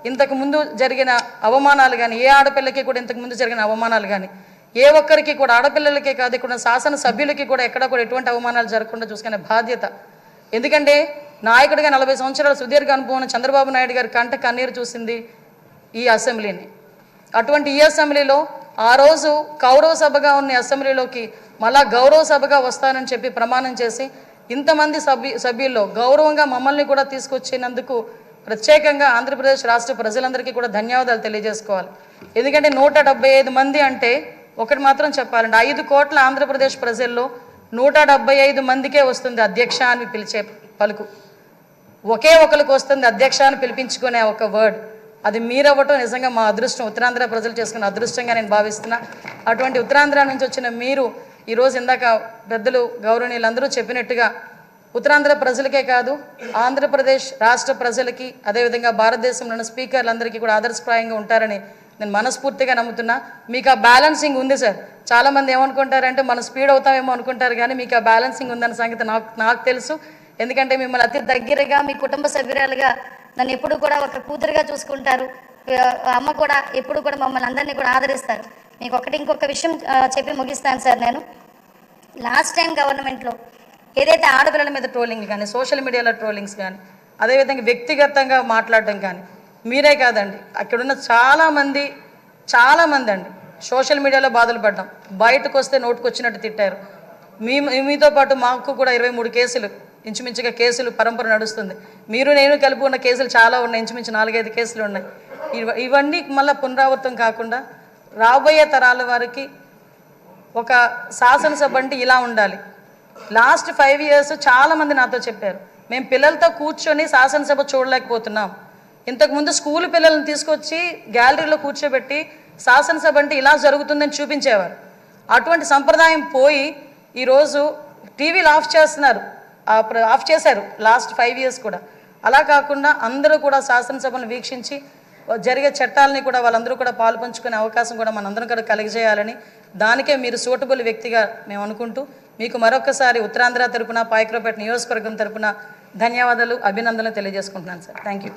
ఇంతకు ముందు జరిగిన అవమానాలు కానీ, ఏ ఆడపిల్లకి కూడా ఇంతకు ముందు జరిగిన అవమానాలు కానీ, ఏ ఒక్కరికి కూడా ఆడపిల్లలకే కాదు ఇక్కడ శాసన సభ్యులకి కూడా ఎక్కడ కూడా ఎటువంటి అవమానాలు జరగకుండా చూసుకునే బాధ్యత. ఎందుకంటే నాయకుడిగా 40 సంవత్సరాల సుదీర్ఘ అనుభవం చంద్రబాబు నాయుడు గారి కంట కన్నీరు చూసింది ఈ అసెంబ్లీని. అటువంటి ఈ అసెంబ్లీలో ఆ రోజు కౌరవ సభగా ఉన్న అసెంబ్లీలోకి మళ్ళా గౌరవ సభగా వస్తానని చెప్పి ప్రమాణం చేసి ఇంతమంది సభ్యుల్లో గౌరవంగా మమ్మల్ని కూడా తీసుకొచ్చినందుకు ప్రత్యేకంగా ఆంధ్రప్రదేశ్ రాష్ట్ర ప్రజలందరికీ కూడా ధన్యవాదాలు తెలియజేసుకోవాలి. ఎందుకంటే 175 మంది అంటే ఒకటి మాత్రం చెప్పాలండి, 5 కోట్ల ఆంధ్రప్రదేశ్ ప్రజల్లో 175 మందికే వస్తుంది అధ్యక్ష అని పిలిచే పలుకు. ఒకే ఒకరికి వస్తుంది అధ్యక్ష అని పిలిపించుకునే ఒక వర్డ్. అది మీరవ్వటం నిజంగా మా అదృష్టం, ఉత్తరాంధ్ర ప్రజలు చేసుకున్న అదృష్టంగా నేను భావిస్తున్నా. అటువంటి ఉత్తరాంధ్ర నుంచి వచ్చిన మీరు ఈరోజు ఇందాక పెద్దలు గౌరవనీయులందరూ చెప్పినట్టుగా ఉత్తరాంధ్ర ప్రజలకే కాదు ఆంధ్రప్రదేశ్ రాష్ట్ర ప్రజలకి అదేవిధంగా భారతదేశంలోని స్పీకర్లందరికీ కూడా ఆదర్శప్రాయంగా ఉంటారని నేను మనస్ఫూర్తిగా నమ్ముతున్నా. మీకు ఆ బ్యాలెన్సింగ్ ఉంది సార్. చాలామంది ఏమనుకుంటారంటే మనం స్పీడ్ అవుతామేమో అనుకుంటారు, కానీ మీకు ఆ బ్యాలెన్సింగ్ ఉందన్న సంగతి నాకు తెలుసు. ఎందుకంటే మిమ్మల్ని అతి దగ్గరగా మీ కుటుంబ సభ్యురాలుగా నన్ను ఎప్పుడు కూడా ఒక కూతురుగా చూసుకుంటారు. అమ్మ కూడా ఎప్పుడు కూడా మమ్మల్ని అందరినీ కూడా ఆదరిస్తారు. మీకు ఇంకొక విషయం చెప్పి ముగిస్తాను సార్. నేను లాస్ట్ టైం గవర్నమెంట్లో ఏదైతే ఆడపిల్లల మీద ట్రోలింగ్ కానీ, సోషల్ మీడియాలో ట్రోలింగ్స్ కానీ, అదేవిధంగా వ్యక్తిగతంగా మాట్లాడడం కానీ, మీరే కాదండి అక్కడున్న చాలామంది అండి సోషల్ మీడియాలో బాధలు పడ్డాం. బయటకు వస్తే నోటుకు వచ్చినట్టు తిట్టారు. మీతో పాటు మాకు కూడా 23 కేసులు ఇంచుమించుగా కేసులు పరంపర నడుస్తుంది. మీరు నేను కలిపి ఉన్న కేసులు చాలా ఉన్నాయి, ఇంచుమించు 4-5 కేసులు ఉన్నాయి. ఇవన్నీ మళ్ళీ పునరావృతం కాకుండా రాబోయే తరాల వారికి ఒక శాసనసభ అంటే ఇలా ఉండాలి. లాస్ట్ 5 years చాలామంది నాతో చెప్పారు, మేము పిల్లలతో కూర్చొని శాసనసభ చూడలేకపోతున్నాం. ఇంతకుముందు స్కూల్ పిల్లల్ని తీసుకొచ్చి గ్యాలరీలో కూర్చోబెట్టి శాసనసభ అంటే ఇలా జరుగుతుందని చూపించేవారు. అటువంటి సంప్రదాయం పోయి ఈరోజు టీవీలు ఆఫ్ చేశారు లాస్ట్ 5 years కూడా. అలా కాకుండా అందరూ కూడా శాసనసభను వీక్షించి జరిగే చట్టాలని కూడా వాళ్ళందరూ కూడా పాలు పంచుకునే అవకాశం కూడా మనందరం కూడా కలిగజేయాలని, దానికే మీరు సూటబుల్ వ్యక్తిగా మేము అనుకుంటూ మీకు మరొకసారి ఉత్తరాంధ్ర తరపున పాయకరావుపేట నియోజకవర్గం తరపున ధన్యవాదాలు, అభినందనలు తెలియజేసుకుంటున్నాను సార్. Thank you.